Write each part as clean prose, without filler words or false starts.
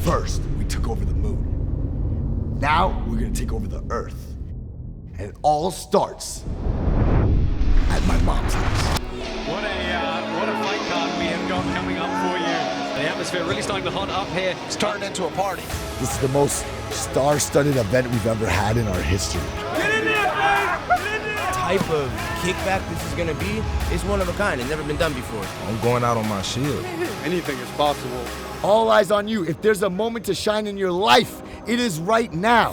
First, we took over the moon. Now, we're gonna take over the Earth. And it all starts at my mom's house. What a fight card we have got coming up for you. The atmosphere really starting to hot up here. It's turned into a party. This is the most star-studded event we've ever had in our history. Get in there, man! Get in there! The type of kickback this is gonna be is one of a kind. It's never been done before. I'm going out on my shield. Anything is possible. All eyes on you. If there's a moment to shine in your life, it is right now.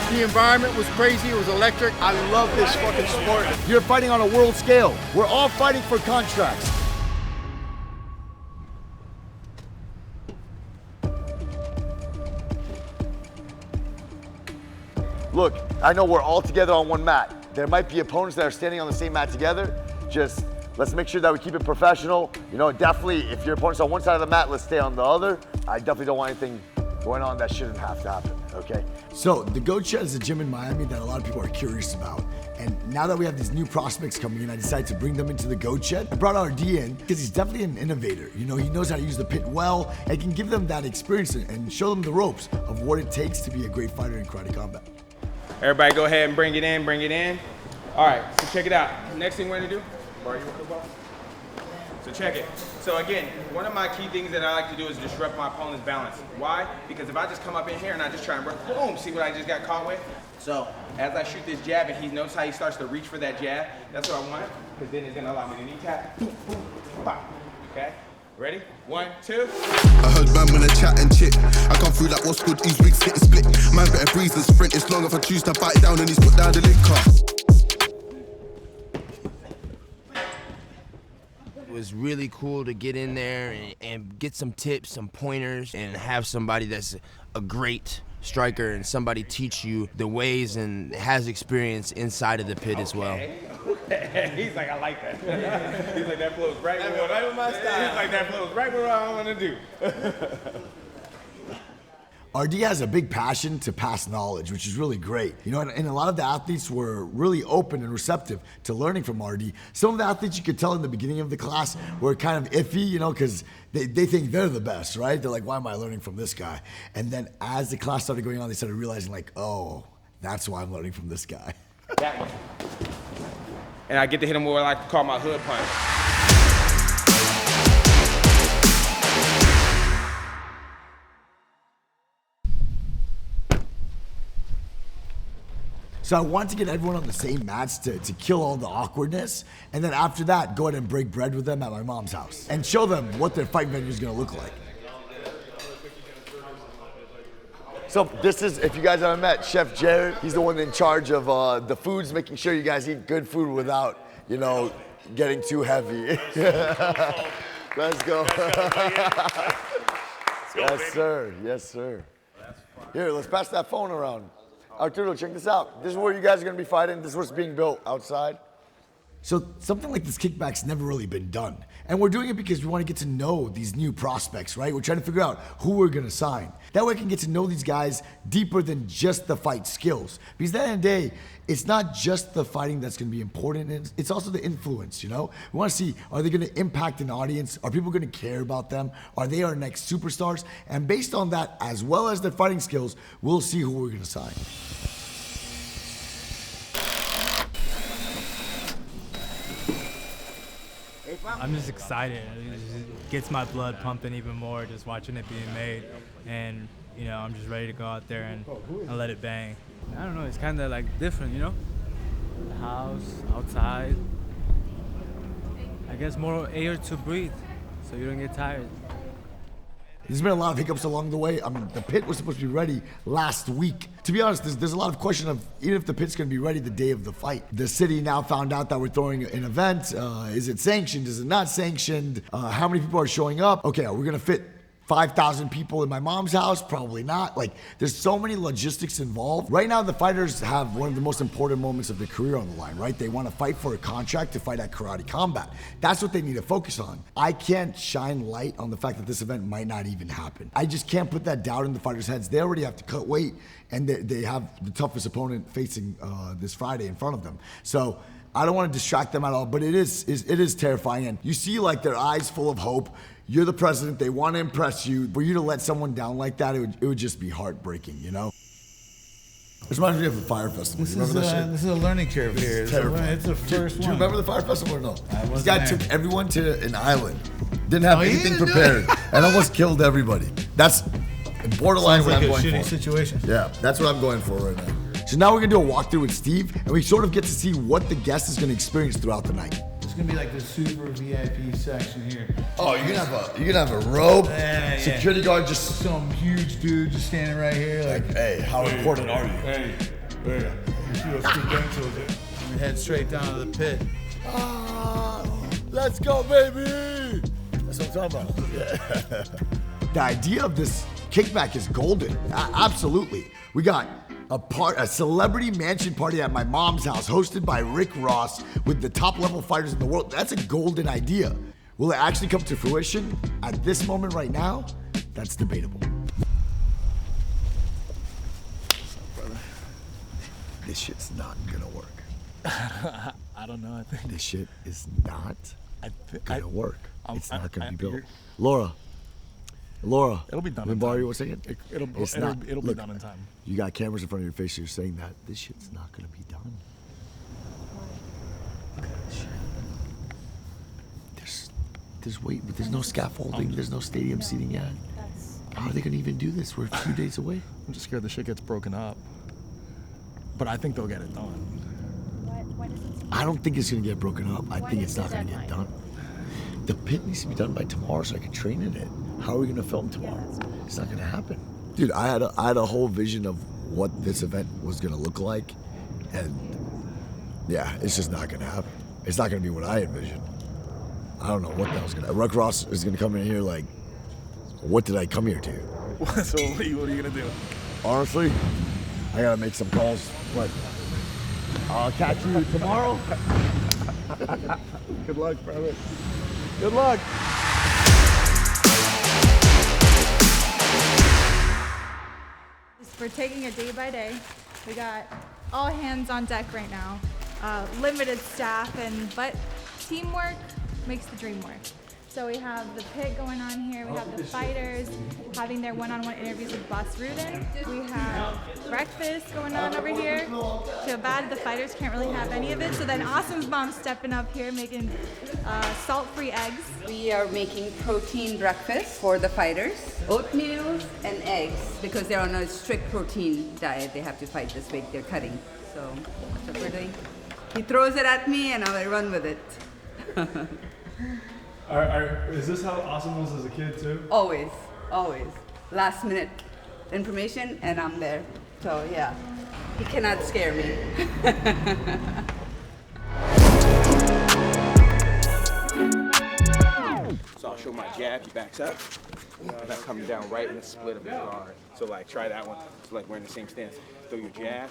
The environment was crazy, it was electric. I love this fucking sport. You're fighting on a world scale. We're all fighting for contracts. Look, I know we're all together on one mat. There might be opponents that are standing on the same mat together. Just let's make sure that we keep it professional. You know, definitely if your opponent's on one side of the mat, let's stay on the other. I definitely don't want anything going on that shouldn't have to happen, okay? So the Goat Shed is a gym in Miami that a lot of people are curious about. And now that we have these new prospects coming in, I decided to bring them into the Goat Shed. I brought RD in because he's definitely an innovator. You know, he knows how to use the pit well and can give them that experience and show them the ropes of what it takes to be a great fighter in karate combat. Everybody go ahead and bring it in, bring it in. All right, so check it out. Next thing we're gonna do, Bar, you want the ball? So check it. So again, one of my key things that I like to do is disrupt my opponent's balance. Why? Because if I just come up in here and I just try and boom, see what I just got caught with? So as I shoot this jab and he knows how he starts to reach for that jab, that's what I want, because then it's gonna allow me to knee tap, boom, boom, pop. Okay? Ready? 1, 2. I heard man when I chat and chit. I come through like what's good, these wigs get split. Man better breeze than sprint. It's long if I choose to bite down and he's put down the liquor. It was really cool to get in there and get some tips, some pointers, and have somebody that's a great striker and somebody teach you the ways and has experience inside of the pit as well. Okay. He's like, I like that. He's like, that flows right with my style. He's like, that flows right where I want to do. RD has a big passion to pass knowledge, which is really great. You know, and a lot of the athletes were really open and receptive to learning from RD. Some of the athletes you could tell in the beginning of the class were kind of iffy, you know, because they think they're the best, right? They're like, why am I learning from this guy? And then as the class started going on, they started realizing like, oh, that's why I'm learning from this guy. That one. And I get to hit him with what I like to call my hood punch. So I wanted to get everyone on the same mats to kill all the awkwardness, and then after that, go ahead and break bread with them at my mom's house and show them what their fight venue is gonna look like. So this is, if you guys haven't met, Chef Jared. He's the one in charge of the foods, making sure you guys eat good food without, you know, getting too heavy. Let's go. Yes, sir. Yes, sir. Here, let's pass that phone around. Arturo, check this out. This is where you guys are gonna be fighting. This is what's being built outside. So something like this kickback's never really been done. And we're doing it because we want to get to know these new prospects, right? We're trying to figure out who we're gonna sign. That way I can get to know these guys deeper than just the fight skills. Because at the end of the day, it's not just the fighting that's gonna be important, it's also the influence, you know? We wanna see, are they gonna impact an audience? Are people gonna care about them? Are they our next superstars? And based on that, as well as their fighting skills, we'll see who we're gonna sign. I'm just excited. It just gets my blood pumping even more just watching it being made. And, you know, I'm just ready to go out there and let it bang. I don't know, it's kind of like different, you know? The house, outside. I guess more air to breathe so you don't get tired. There's been a lot of hiccups along the way. I mean, the pit was supposed to be ready last week. To be honest, there's a lot of question of even if the pit's gonna be ready the day of the fight. The city now found out that we're throwing an event. Is it sanctioned? Is it not sanctioned? How many people are showing up? Okay, are we gonna fit 5,000 people in my mom's house? Probably not. Like, there's so many logistics involved. Right now, the fighters have one of the most important moments of their career on the line, right? They want to fight for a contract to fight at Karate Combat. That's what they need to focus on. I can't shine light on the fact that this event might not even happen. I just can't put that doubt in the fighters' heads. They already have to cut weight, and they have the toughest opponent facing this Friday in front of them. So I don't want to distract them at all, but it is terrifying. And you see like their eyes full of hope. You're the president. They want to impress you. For you to let someone down like that, it would just be heartbreaking, you know? This reminds me of the Fire Festival. You remember that shit? This is a learning curve here. It's terrible. It's the first Do you one. remember the Fire Festival or no? This wasn't guy there. took everyone to an island. Didn't have he anything didn't do prepared. it. And almost killed everybody. That's borderline Sounds what like I'm a going shitty for. situation. Yeah, that's what I'm going for right now. So now we're gonna do a walkthrough with Steve, and we sort of get to see what the guest is gonna experience throughout the night. It's gonna be like the super VIP section here. Oh, you're gonna have a robe, Yeah. security guard just Some huge dude just standing right here, like, hey, how important are you? hey, you see those two pencils? We head straight down to the pit. Let's go, baby! That's what I'm talking about. Yeah. The idea of this kickback is golden. Absolutely. We got a celebrity mansion party at my mom's house hosted by Rick Ross with the top level fighters in the world. That's a golden idea. Will it actually come to fruition at this moment right now? That's debatable. Brother, this shit's not gonna work. I don't know. I think This shit is not gonna work. It's not gonna be built. you're- Laura, It'll be done Let me in borrow time. you 1 second. It'll be Look, done in time. You got cameras in front of your face. You're saying that this shit's not gonna be done. Look at this shit. There's weight, but there's no scaffolding. There's no stadium seating yet. How are they gonna even do this? We're a few days away. I'm just scared the shit gets broken up. But I think they'll get it done. I don't think it's gonna get broken up. I think it's not gonna get done. The pit needs to be done by tomorrow so I can train in it. How are we gonna film tomorrow? It's not gonna happen. Dude, I had a whole vision of what this event was gonna look like, and yeah, it's just not gonna happen. It's not gonna be what I envisioned. I don't know what the hell's gonna. Rick Ross is gonna come in here like, what did I come here to? So what are you gonna do? Honestly, I gotta make some calls, but I'll catch you tomorrow. Good luck, brother. Good luck. We're taking it day by day. We got all hands on deck right now. Limited staff, but teamwork makes the dream work. So we have the pit going on here. We have the fighters having their one-on-one interviews with Boss Rudin. We have breakfast going on over here. Feel bad the fighters can't really have any of it. So then Awesome's mom stepping up here making salt-free eggs. We are making protein breakfast for the fighters. Oatmeal and eggs, because they're on a strict protein diet. They have to fight this weight they're cutting. So that's what we're doing. He throws it at me and I run with it. Is this how Awesome was as a kid too? Always, always. Last minute information and I'm there. So yeah, he cannot scare me. So I'll show my jab, he backs up, and I'm coming down right in the split of his guard. So like try that one. It's like we're in the same stance. Throw your jab.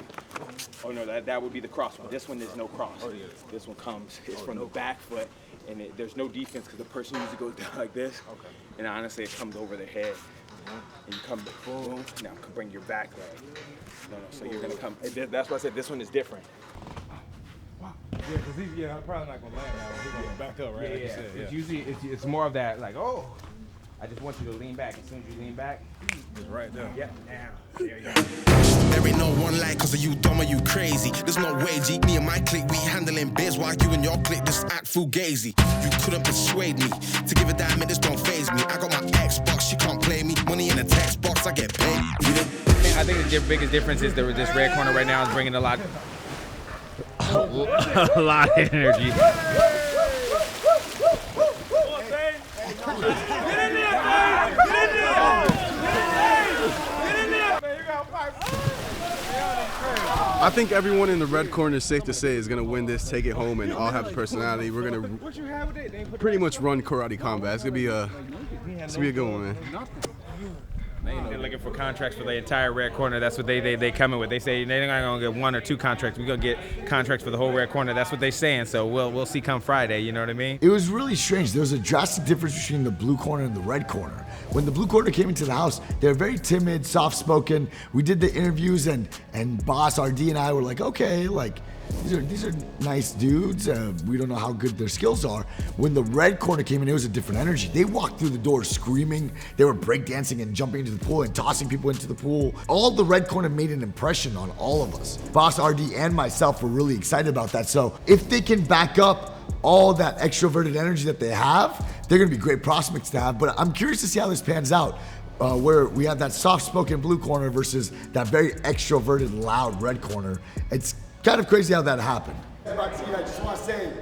Oh no, that would be the cross one. This one there's no cross. This one comes, it's from the back foot, and there's no defense because the person usually goes down like this. Okay. And honestly, it comes over their head. And you come, boom, now bring your back leg. No, so you're gonna come, that's why I said this one is different. Yeah, because he's probably not gonna land now. He's gonna back up, right? Yeah, it's usually, it's more of that, like, oh, I just want you to lean back. As soon as you lean back, It's right there. yep, now, there you go. There ain't no one like, cause of you dumb or you crazy. There's no way, G. Me and my clique, we handling biz while you and your clique just act fugazi. You couldn't persuade me to give a damn, it just don't faze me. I got my Xbox, she can't play me. Money in a text box, I get paid. I think the biggest difference is that this red corner right now is bringing a lot of energy. I think everyone in the red corner, is safe to say, is going to win this, take it home, and all have the personality. We're going to pretty much run karate combat. It's going to be a good one, man. They're looking for contracts for the entire red corner. That's what they come in with. They say they're not gonna get 1 or 2 contracts. We're gonna get contracts for the whole red corner. That's what they're saying. So we'll see come Friday. You know what I mean? It was really strange. There was a drastic difference between the blue corner and the red corner. When the blue corner came into the house, they were very timid, soft-spoken. We did the interviews, and Boss, RD, and I were like, okay, like, these are nice dudes. We don't know how good their skills are. When the red corner came in, it was a different energy. They walked through the door screaming. They were breakdancing and jumping into the pool and tossing people into the pool. All the red corner made an impression on all of us. Boss RD and myself were really excited about that. So if they can back up all that extroverted energy that they have, they're gonna be great prospects to have. But I'm curious to see how this pans out. Where we have that soft-spoken blue corner versus that very extroverted, loud red corner. It's kind of crazy how that happened. I just want to say,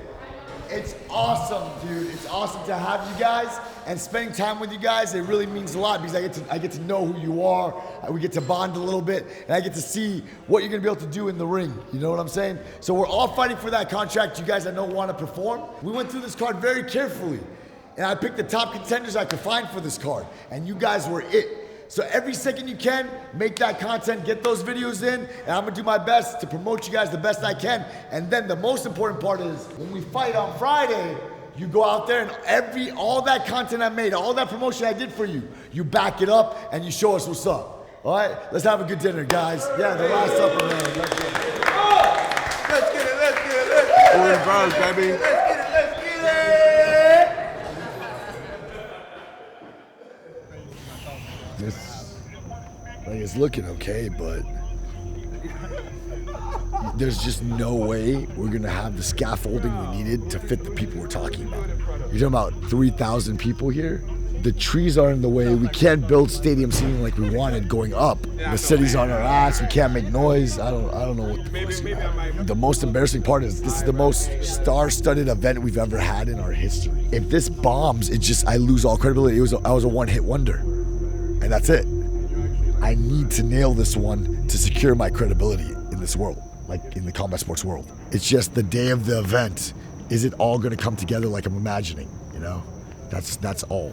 it's awesome, dude. It's awesome to have you guys and spending time with you guys. It really means a lot because I get to know who you are. We get to bond a little bit, and I get to see what you're gonna be able to do in the ring. You know what I'm saying? So we're all fighting for that contract. You guys I know want to perform. We went through this card very carefully. And I picked the top contenders I could find for this card, and you guys were it. So every second you can, make that content, get those videos in, and I'm gonna do my best to promote you guys the best I can. And then the most important part is, when we fight on Friday, you go out there and all that content I made, all that promotion I did for you, you back it up and you show us what's up. All right, let's have a good dinner, guys. Yeah, the last supper, man. Let's get it. Let's get it, let's get it, let's get it. Orange bars, baby. Let's get it, let's get it. It's looking okay, but there's just no way we're gonna have the scaffolding we needed to fit the people we're talking about. You're talking about 3,000 people here. The trees are in the way. We can't build stadium seating like we wanted going up. The city's on our ass. We can't make noise. I don't know what the fuck's going on. The most embarrassing part is this is the most star-studded event we've ever had in our history. If this bombs, I lose all credibility. I was a one-hit wonder, and that's it. I need to nail this one to secure my credibility in this world, like in the combat sports world. It's just the day of the event. Is it all gonna come together like I'm imagining, you know? That's all.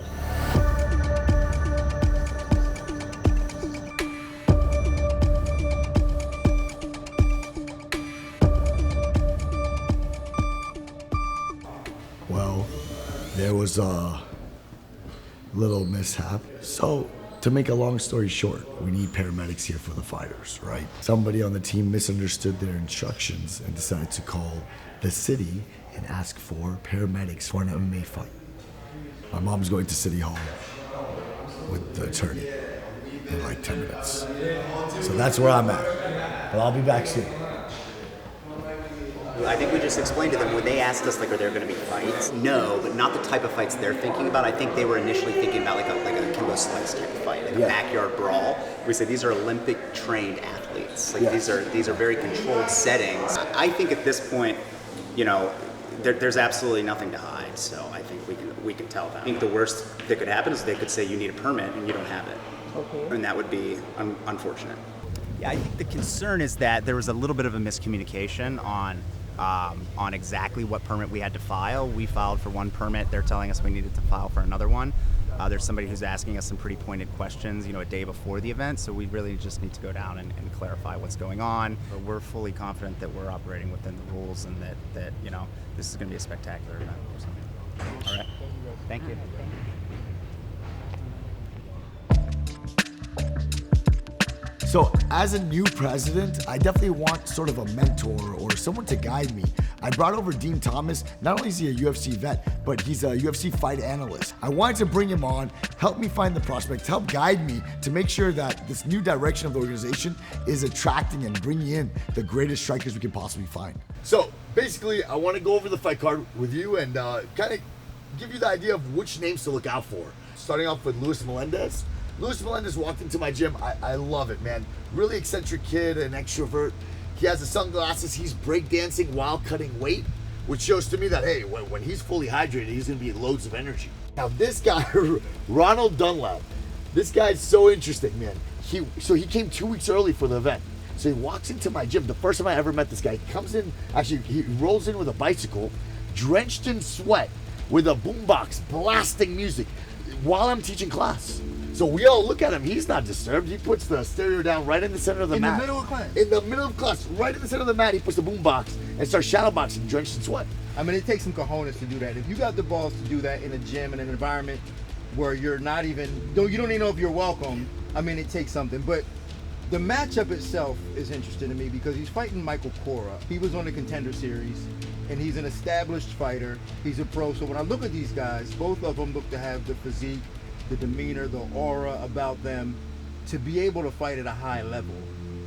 Well, there was a little mishap. So, to make a long story short, we need paramedics here for the fighters, right? Somebody on the team misunderstood their instructions and decided to call the city and ask for paramedics for an MMA fight. My mom's going to City Hall with the attorney in like 10 minutes. So that's where I'm at, but I'll be back soon. I think we just explained to them when they asked us, like, are there going to be fights? No, but not the type of fights they're thinking about. I think they were initially thinking about like a Kimbo Slice type of fight, like a backyard brawl. We said these are Olympic trained athletes. Like these are very controlled settings. I think at this point, you know, there's absolutely nothing to hide. So I think we can tell them. I think the worst that could happen is they could say you need a permit and you don't have it, and that would be unfortunate. Yeah, I think the concern is that there was a little bit of a miscommunication on exactly what permit we had to file. We filed for one permit. They're telling us we needed to file for another one. There's somebody who's asking us some pretty pointed questions, you know, a day before the event. So we really just need to go down and clarify what's going on. But we're fully confident that we're operating within the rules and that you know, this is going to be a spectacular event or something. All right. Thank you. So as a new president, I definitely want sort of a mentor or someone to guide me. I brought over Dean Thomas. Not only is he a UFC vet, but he's a UFC fight analyst. I wanted to bring him on, help me find the prospects, help guide me to make sure that this new direction of the organization is attracting and bringing in the greatest strikers we can possibly find. So basically, I want to go over the fight card with you and kind of give you the idea of which names to look out for. Starting off with Luis Melendez. Luis Melendez walked into my gym. I love it, man. Really eccentric kid, an extrovert. He has the sunglasses. He's breakdancing while cutting weight, which shows to me that, hey, when he's fully hydrated, he's going to be loads of energy. Now, this guy, Ronald Dunlap, this guy's so interesting, man. So he came 2 weeks early for the event. So he walks into my gym. The first time I ever met this guy, he comes in, actually, he rolls in with a bicycle, drenched in sweat, with a boombox blasting music while I'm teaching class. So we all look at him. He's not disturbed. He puts the stereo down right in the center of the mat. In the middle of class? In the middle of class, right in the center of the mat, he puts the boombox and starts shadowboxing, drenched in sweat. I mean, it takes some cojones to do that. If you got the balls to do that in a gym, in an environment where you're not even, you don't even know if you're welcome, I mean, it takes something. But The matchup itself is interesting to me because he's fighting Michael Cora. He was on the Contender Series, and he's an established fighter. He's a pro. So when I look at these guys, both of them look to have the physique, the demeanor, the aura about them to be able to fight at a high level,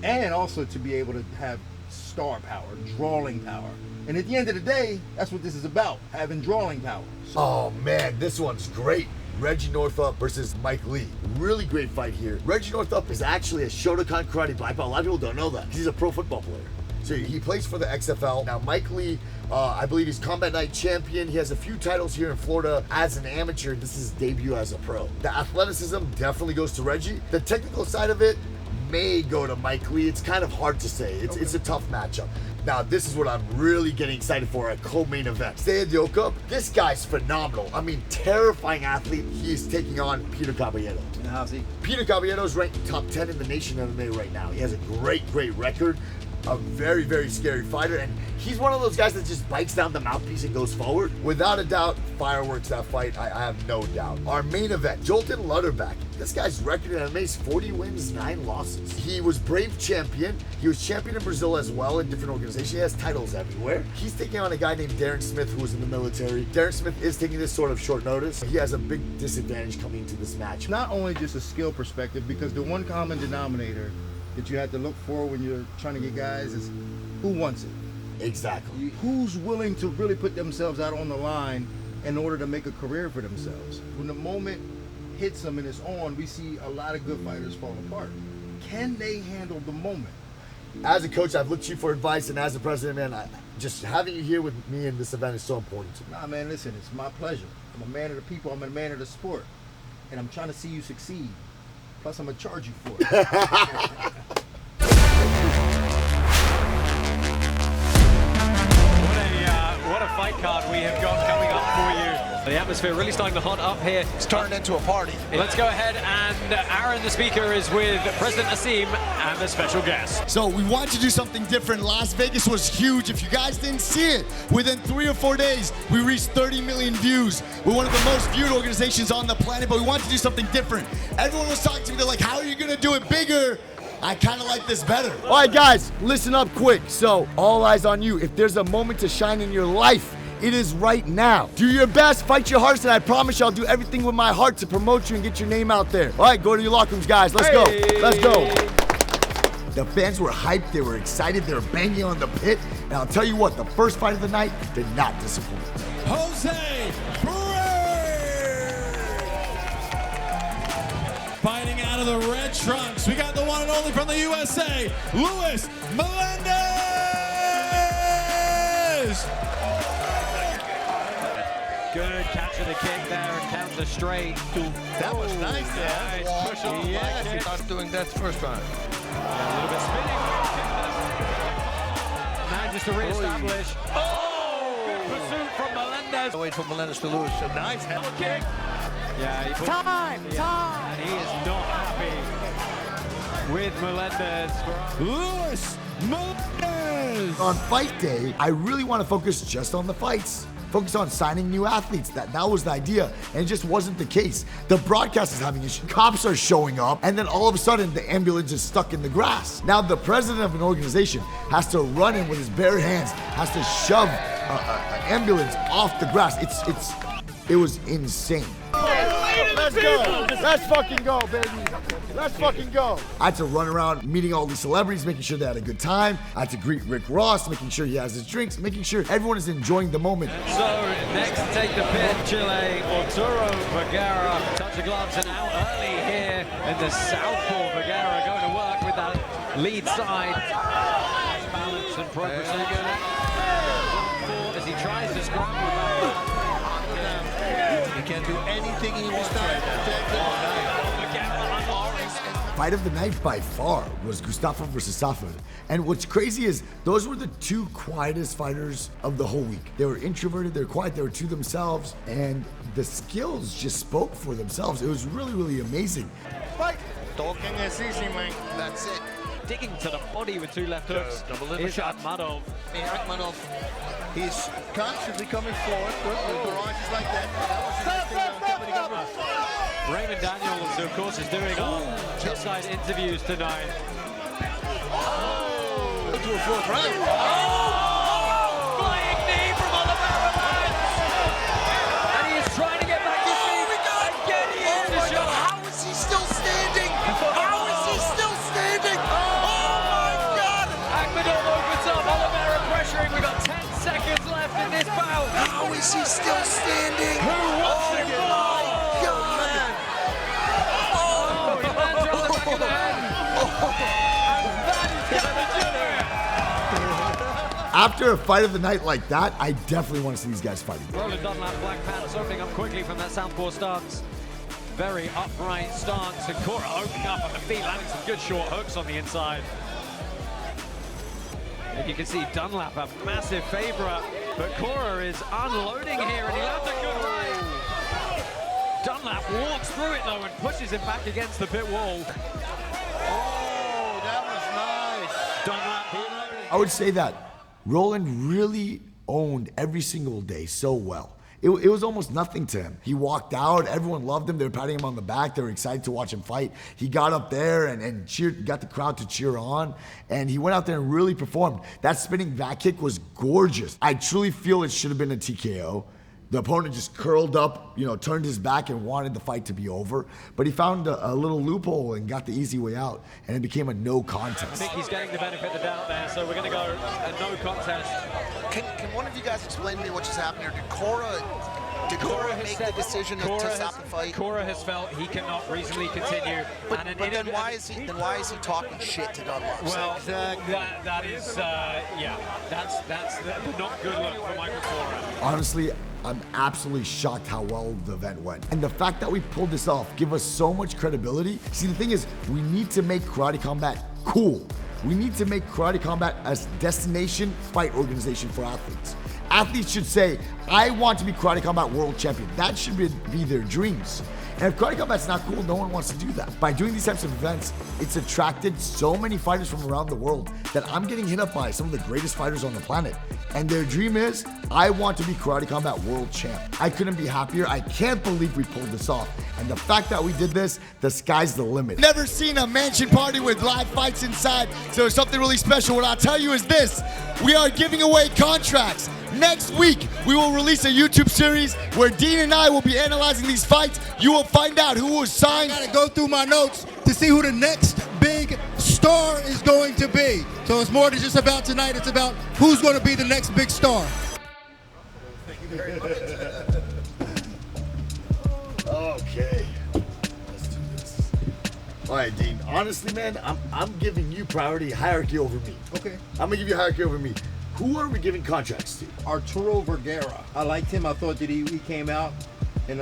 and also to be able to have star power, drawing power. And at the end of the day, that's what this is about, having drawing power. So, Oh man, this one's great. Reggie Northup versus Mike Lee. Really great fight here. Reggie Northup is actually a Shotokan karate black belt. A lot of people don't know that. He's a pro football player. So he plays for the XFL. Now Mike Lee, I believe he's Combat Night champion. He has a few titles here in Florida as an amateur. This is his debut as a pro. The athleticism definitely goes to Reggie. The technical side of it may go to Mike Lee. It's kind of hard to say. It's a tough matchup. Now, this is what I'm really getting excited for, a co-main event. Stay Dioka, this guy's phenomenal. I mean, terrifying athlete. He is taking on Peter Caballero. and how's he? Peter Caballero is ranked top 10 in the nation MMA right now. He has a great record. A very, very scary fighter, and he's one of those guys that just bites down the mouthpiece and goes forward. Without a doubt, fireworks that fight, I have no doubt. Our main event, Jolton Lutterback. This guy's record in MMA is 40 wins, 9 losses. He was Brave champion. He was champion in Brazil as well in different organizations. He has titles everywhere. He's taking on a guy named Darren Smith who was in the military. Darren Smith is taking this sort of short notice. He has a big disadvantage coming into this match. Not only just a skill perspective, because the one common denominator that you have to look for when you're trying to get guys is who wants it. Exactly. Who's willing to really put themselves out on the line in order to make a career for themselves. When the moment hits them and it's on, we see a lot of good fighters fall apart. Can they handle the moment? As a coach, I've looked to you for advice, and as a president, man, just having you here with me in this event is so important to me. Nah, man, listen, it's my pleasure. I'm a man of the people, I'm a man of the sport, and I'm trying to see you succeed. Plus, I'm gonna charge you for it. What a fight card we have got coming up for you. The atmosphere really starting to hot up here. It's turned into a party. Let's go ahead, and Aaron, the speaker, is with President Asim and the special guest. So we want to do something different. Las Vegas was huge. If you guys didn't see it, within 3 or 4 days, we reached 30 million views. We're one of the most viewed organizations on the planet, but we wanted to do something different. Everyone was talking to me, they're like, how are you gonna do it bigger? I kind of like this better. All right, guys, listen up quick. So, all eyes on you. If there's a moment to shine in your life, it is right now. Do your best, fight your hardest, and I promise you I'll do everything with my heart to promote you and get your name out there. All right, go to your locker rooms, guys. Let's go. Let's go. The fans were hyped. They were excited. They were banging on the pit. And I'll tell you what, the first fight of the night did not disappoint. Jose fighting out of the red trunks. We got the one and only from the USA, Luis Melendez. Good catch of the kick there and counter straight. That was nice there. Nice push off. Yes, he started doing that first time. A little bit spinning. Manages to re-establish. Good pursuit from Melendez. Wait for Melendez to lose. A nice head kick. Yeah, he Time. And he is not happy with Melendez. Luis Melendez. On fight day, I really want to focus just on the fights. Focus on signing new athletes. That was the idea, and it just wasn't the case. The broadcast is having issues. Cops are showing up, and then all of a sudden, the ambulance is stuck in the grass. Now, the president of an organization has to run in with his bare hands, has to shove an ambulance off the grass. It was insane. Let's go. Let's fucking go, baby. Let's fucking go. I had to run around meeting all these celebrities, making sure they had a good time. I had to greet Rick Ross, making sure he has his drinks, making sure everyone is enjoying the moment. So next to take the pit, Chile, Arturo Vergara. Touch of gloves and out early here in the southpaw. Vergara going to work with that lead side. Balance and progress. As he tries to scramble back. He can do anything he wants to. Fight of the night by far was Gustavo versus Safa. And what's crazy is those were the two quietest fighters of the whole week. They were introverted, they were quiet, they were to themselves, and the skills just spoke for themselves. It was really, really amazing. Fight. Talking is easy, man. That's it. Digging to the body with 2 left hooks. Double liver shot. Akhmadov. Akhmadov. He's constantly coming forward. Good garages like that. That was the next thing. Raymond Daniels, of course, is doing our inside interviews tonight. to a fourth round. Flying knee from Oliveira lands. And he is trying to get back to his feet. Again, he is the shot. How is he still standing? How is he still standing? Oh my God! Akhmadov opens up. Oliveira pressuring. We've got 10 seconds left in this bout. How is he still standing? Who wants it more? After a fight of the night like that, I definitely want to see these guys fighting. Roland Dunlap, black pants, opening up quickly from that southpaw stance. Very upright stance, and Cora opening up on the feet, landing some good short hooks on the inside. And you can see Dunlap, a massive favorite, but Cora is unloading here, and he lands a good right. Dunlap walks through it, though, and pushes him back against the pit wall. Oh, that was nice. Dunlap. I would say that Roland really owned every single day so well. It was almost nothing to him. He walked out, everyone loved him, they were patting him on the back, they were excited to watch him fight. He got up there and cheered, got the crowd to cheer on, and he went out there and really performed. That spinning back kick was gorgeous. I truly feel it should have been a TKO. The opponent just curled up, turned his back and wanted the fight to be over. But he found a little loophole and got the easy way out, and it became a no contest. I think he's getting the benefit of the doubt there, so we're going to go a no contest. Can one of you guys explain to me what just happened here? Did Cora make the decision to stop the fight? Cora has felt he cannot reasonably continue. But then why is he talking shit to Dunlap? Well, that is that's the not good look for Michael Cora. Honestly, I'm absolutely shocked how well the event went. And the fact that we pulled this off give us so much credibility. See, the thing is, we need to make Karate Combat cool. We need to make Karate Combat a destination fight organization for athletes. Athletes should say, I want to be Karate Combat World Champion. That should be their dreams. And if Karate Combat's not cool, no one wants to do that. By doing these types of events, it's attracted so many fighters from around the world that I'm getting hit up by some of the greatest fighters on the planet. And their dream is, I want to be Karate Combat World Champ. I couldn't be happier. I can't believe we pulled this off. And the fact that we did this, the sky's the limit. Never seen a mansion party with live fights inside, so it's something really special. What I'll tell you is this, we are giving away contracts. Next week, we will release a YouTube series where Dean and I will be analyzing these fights. You will find out who was signed. I gotta go through my notes to see who the next big star is going to be. So it's more than just about tonight, it's about who's gonna be the next big star. Thank you very much. Okay, let's do this. All right, Dean, honestly, man, I'm giving you hierarchy over me. Okay. I'm gonna give you hierarchy over me. Who are we giving contracts to? Arturo Vergara. I liked him. I thought that he came out and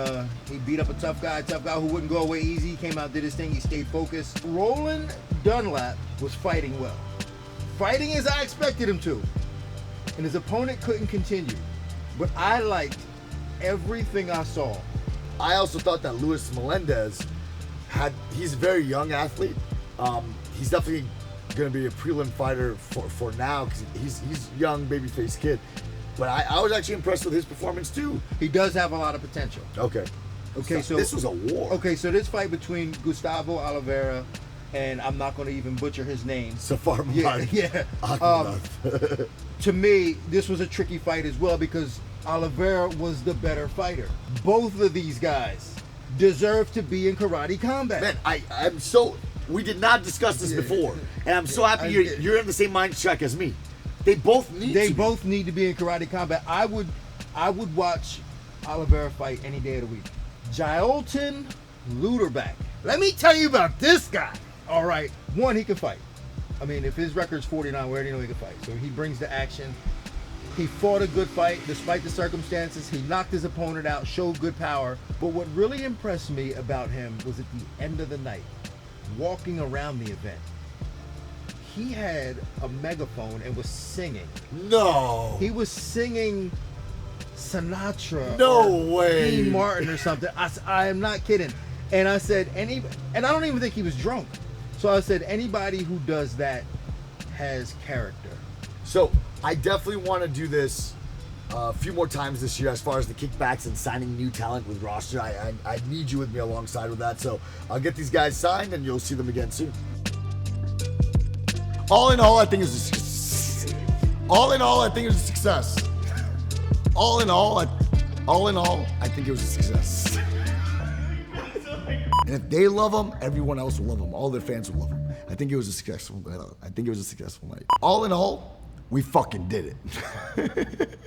he beat up a tough guy who wouldn't go away easy. He came out, did his thing, he stayed focused. Roland Dunlap was fighting well. Fighting as I expected him to. And his opponent couldn't continue. But I liked everything I saw. I also thought that Luis Melendez he's a very young athlete. He's definitely going to be a prelim fighter for now because he's young babyface kid, but I was actually impressed with his performance too. He does have a lot of potential. Okay, so this was a war. Okay, so this fight between Gustavo Oliveira and I'm not going to even butcher his name. Safar Yeah. To me, this was a tricky fight as well because Oliveira was the better fighter. Both of these guys deserve to be in Karate Combat. Man, I'm so. We did not discuss this before, and I'm so happy you're in the same mind track as me. They both need to be in Karate Combat. I would watch Oliveira fight any day of the week. Jailton Luderback. Let me tell you about this guy. All right, one, he can fight. I mean, if his record's 49, we already know he can fight. So he brings the action. He fought a good fight despite the circumstances. He knocked his opponent out, showed good power. But what really impressed me about him was at the end of the night, walking around the event, he had a megaphone and was singing. No. He was singing Sinatra. No or way. Dean Martin or something. I am not kidding. And I said, and I don't even think he was drunk. So I said, anybody who does that has character. So I definitely want to do this a few more times this year as far as the kickbacks and signing new talent with roster. I need you with me alongside with that. So I'll get these guys signed and you'll see them again soon. All in all, I think it was a All in all, I think it was a success. All in all, I think it was a success. And if they love him, everyone else will love him. All their fans will love him. I think it was a successful night. All in all, we fucking did it.